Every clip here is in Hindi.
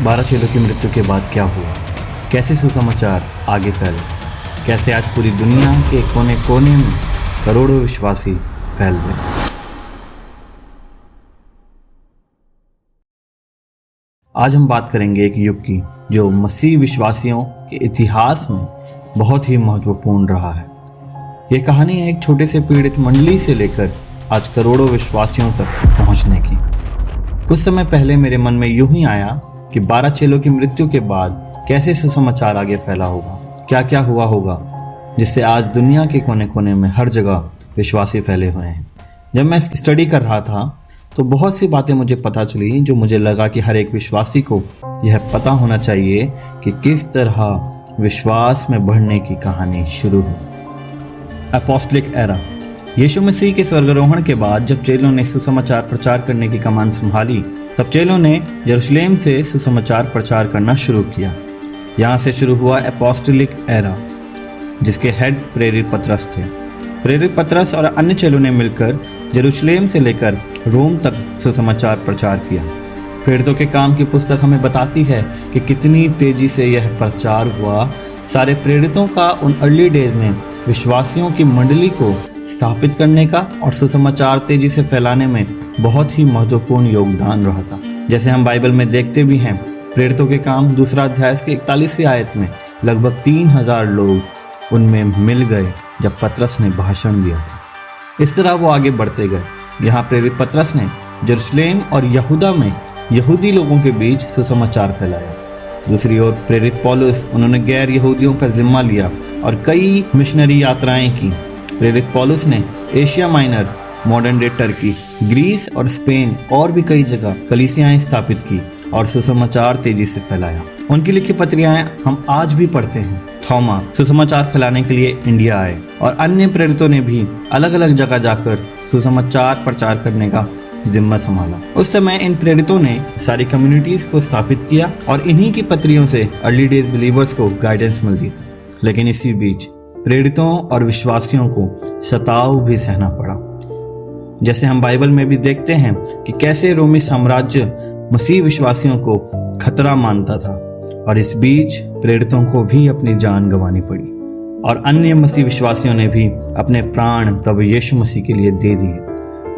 12 चेलों की मृत्यु के बाद क्या हुआ, कैसे सुसमाचार आगे फैले, कैसे आज पूरी दुनिया के कोने कोने में करोड़ों विश्वासी फैल गए। आज हम बात करेंगे एक युग की जो मसीह विश्वासियों के इतिहास में बहुत ही महत्वपूर्ण रहा है। ये कहानी है एक छोटे से पीड़ित मंडली से लेकर आज करोड़ों विश्वासियों तक पहुंचने की। कुछ समय पहले मेरे मन में यूं ही आया कि 12 चेलों की मृत्यु के बाद कैसे सुसमाचार आगे फैला होगा, क्या क्या हुआ होगा जिससे आज दुनिया के कोने कोने में हर जगह विश्वासी फैले हुए हैं। जब मैं स्टडी कर रहा था तो बहुत सी बातें मुझे पता चली जो मुझे लगा कि हर एक विश्वासी को यह पता होना चाहिए कि किस तरह विश्वास में बढ़ने की कहानी शुरू हुई। अपोस्टलिक एरा। यीशु मसीह के स्वर्गारोहण के बाद जब चेलों ने सुसमाचार प्रचार करने की कमान संभाली, तब चेलों ने यरूशलेम से सुसमाचार प्रचार करना शुरू किया। यहाँ से शुरू हुआ अपोस्टलिक एरा, जिसके हेड प्रेरित पतरस थे। प्रेरित पतरस और अन्य चेलों ने मिलकर यरूशलेम से लेकर रोम तक सुसमाचार प्रचार किया। प्रेरितों के काम की पुस्तक हमें बताती है कि कितनी तेजी से यह प्रचार हुआ। सारे प्रेरितों का उन अर्ली डेज में विश्वासियों की मंडली को स्थापित करने का और सुसमाचार तेजी से फैलाने में बहुत ही महत्वपूर्ण योगदान रहा था। जैसे हम बाइबल में देखते भी हैं, प्रेरितों के काम 2 अध्याय के 41वीं आयत में लगभग 3000 लोग उनमें मिल गए जब पतरस ने भाषण दिया था। इस तरह वो आगे बढ़ते गए। यहाँ प्रेरित पतरस ने यरूशलेम और यहूदा में यहूदी लोगों के बीच सुसमाचार फैलाया। दूसरी ओर प्रेरित पौलुस, उन्होंने गैर यहूदियों का जिम्मा लिया और कई मिशनरी यात्राएं की। प्रेरित पौलुस ने Asia Minor, modern day Turkey, Greece और स्पेन और भी कई जगह कलीसियाएं स्थापित की और सुसमाचार तेजी से फैलाया। उनकी लिखी पत्रियां हम आज भी पढ़ते हैं। थॉमा सुसमाचार फैलाने के लिए इंडिया आए और अन्य प्रेरितों ने भी अलग अलग जगह जाकर सुसमाचार प्रचार करने का जिम्मा संभाला। उस समय इन प्रेरितों ने सारी कम्युनिटीज को स्थापित किया और इन्हीं की पत्रियों से अर्ली डेज बिलीवर्स को गाइडेंस मिलती थी। लेकिन इसी बीच प्रेरितों और विश्वासियों को सताव भी सहना पड़ा। जैसे हम बाइबल में भी देखते हैं कि कैसे रोमी साम्राज्य मसीह विश्वासियों को खतरा मानता था और इस बीच प्रेरितों को भी अपनी जान गंवानी पड़ी और अन्य मसीह विश्वासियों ने भी अपने प्राण प्रभु यीशु मसीह के लिए दे दिए।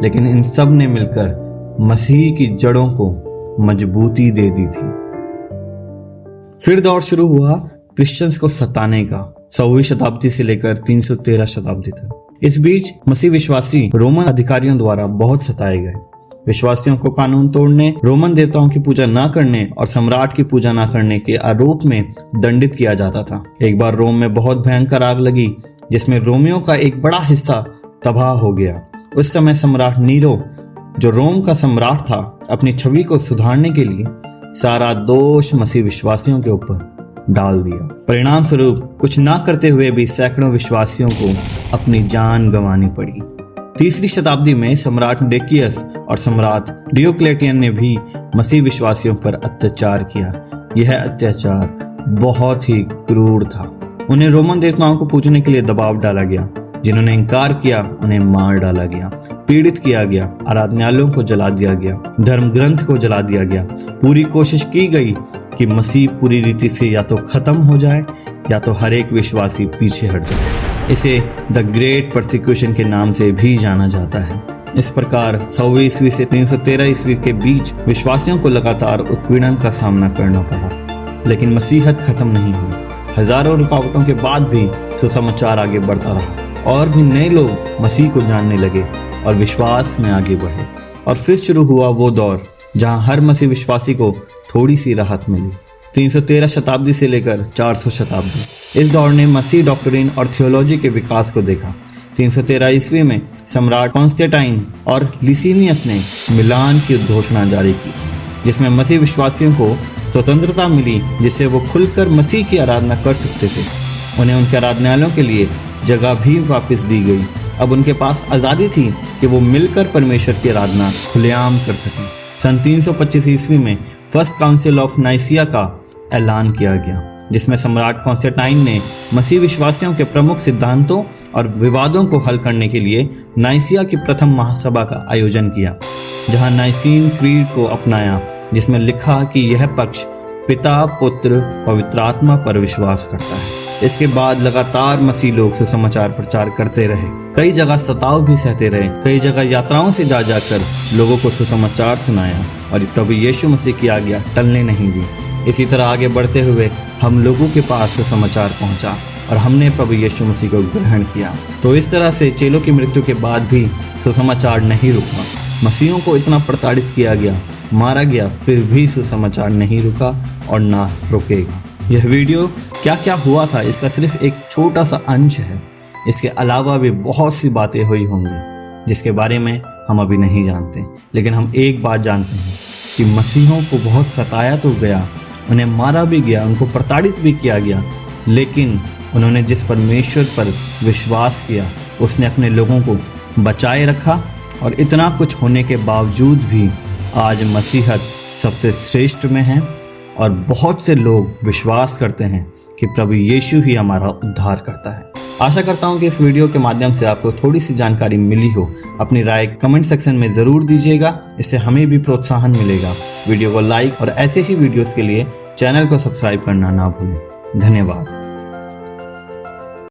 लेकिन इन सब ने मिलकर मसीह की जड़ों को मजबूती दे दी थी। फिर दौर शुरू हुआ क्रिश्चियंस को सताने का, 100वीं शताब्दी से लेकर 313 शताब्दी तक। इस बीच मसीह विश्वासी रोमन अधिकारियों द्वारा बहुत सताए गए। विश्वासियों को कानून तोड़ने, रोमन देवताओं की पूजा न करने और सम्राट की पूजा न करने के आरोप में दंडित किया जाता था। एक बार रोम में बहुत भयंकर आग लगी जिसमें रोमियों का एक बड़ा हिस्सा तबाह हो गया। उस समय सम्राट नीरो, जो रोम का सम्राट था, अपनी छवि को सुधारने के लिए सारा दोष मसीह विश्वासियों के ऊपर डाल दिया। परिणाम स्वरूप कुछ ना करते हुए भी सैकड़ों विश्वासियों को अपनी जान गंवानी पड़ी। 3री शताब्दी में सम्राट डेकियस और सम्राट डियोक्लेटियन ने भी मसीह विश्वासियों पर अत्याचार किया। यह अत्याचार बहुत ही क्रूर था। उन्हें रोमन देवताओं को पूजने के लिए दबाव डाला गया। जिन्होंने इनकार किया उन्हें मार डाला गया, पीड़ित किया गया, आराधनालयों को जला दिया गया, धर्म ग्रंथ को जला दिया गया। पूरी कोशिश की गई कि मसीह पूरी रीति से या तो खत्म हो जाए या तो हर एक विश्वासी पीछे हट जाए। इसे द ग्रेट परसिक्यूशन के नाम से भी जाना जाता है। इस प्रकार 100वीं ईस्वी से 313 ईस्वी के बीच विश्वासियों को लगातार उत्पीड़न का सामना करना पड़ा। लेकिन मसीहत खत्म नहीं हुई। हजारों रुकावटों के बाद भी सुसमाचार आगे बढ़ता रहा और भी नए लोग मसीह को जानने लगे और विश्वास में आगे बढ़े। और फिर शुरू हुआ वो दौर जहां हर मसीह विश्वासी को थोड़ी सी राहत मिली। 313 शताब्दी से लेकर 400 शताब्दी, इस दौर ने मसीह डॉक्ट्रिन और थियोलॉजी के विकास को देखा। 313 ईस्वी में सम्राट कॉन्स्टेंटाइन और लिसिनियस ने मिलान की उद्घोषणा जारी की, जिसमें मसीह विश्वासियों को स्वतंत्रता मिली, जिससे वो खुलकर मसीह की आराधना कर सकते थे। उन्हें उनके आराधनालयों के लिए जगह भी वापस दी गई। अब उनके पास आज़ादी थी कि वो मिलकर परमेश्वर की आराधना खुलेआम कर सकें। सन 325 ईस्वी में फर्स्ट काउंसिल ऑफ नाइसिया का ऐलान किया गया, जिसमें सम्राट कॉन्स्टेंटाइन ने मसीह विश्वासियों के प्रमुख सिद्धांतों और विवादों को हल करने के लिए नाइसिया की प्रथम महासभा का आयोजन किया, जहां नाइसीन क्रीड को अपनाया, जिसमें लिखा कि यह पक्ष पिता, पुत्र, पवित्र आत्मा पर विश्वास करता है। इसके बाद लगातार मसीह लोग सुसमाचार प्रचार करते रहे, कई जगह सताव भी सहते रहे, कई जगह यात्राओं से जा जाकर लोगों को सुसमाचार सुनाया और प्रभु यीशु मसीह की आज्ञा टलने नहीं दी। इसी तरह आगे बढ़ते हुए हम लोगों के पास सुसमाचार पहुंचा और हमने प्रभु यीशु मसीह को ग्रहण किया। तो इस तरह से चेलों की मृत्यु के बाद भी सुसमाचार नहीं रुका। मसीहों को इतना प्रताड़ित किया गया, मारा गया, फिर भी सुसमाचार नहीं रुका और ना रुकेगा। यह वीडियो क्या क्या हुआ था इसका सिर्फ एक छोटा सा अंश है। इसके अलावा भी बहुत सी बातें हुई होंगी जिसके बारे में हम अभी नहीं जानते, लेकिन हम एक बात जानते हैं कि मसीहों को बहुत सताया तो गया, उन्हें मारा भी गया, उनको प्रताड़ित भी किया गया, लेकिन उन्होंने जिस परमेश्वर पर विश्वास किया उसने अपने लोगों को बचाए रखा। और इतना कुछ होने के बावजूद भी आज मसीहत सबसे श्रेष्ठ में है और बहुत से लोग विश्वास करते हैं कि प्रभु यीशु ही हमारा उद्धार करता है। आशा करता हूं कि इस वीडियो के माध्यम से आपको थोड़ी सी जानकारी मिली हो। अपनी राय कमेंट सेक्शन में ज़रूर दीजिएगा, इससे हमें भी प्रोत्साहन मिलेगा। वीडियो को लाइक और ऐसे ही वीडियोस के लिए चैनल को सब्सक्राइब करना ना भूलें। धन्यवाद।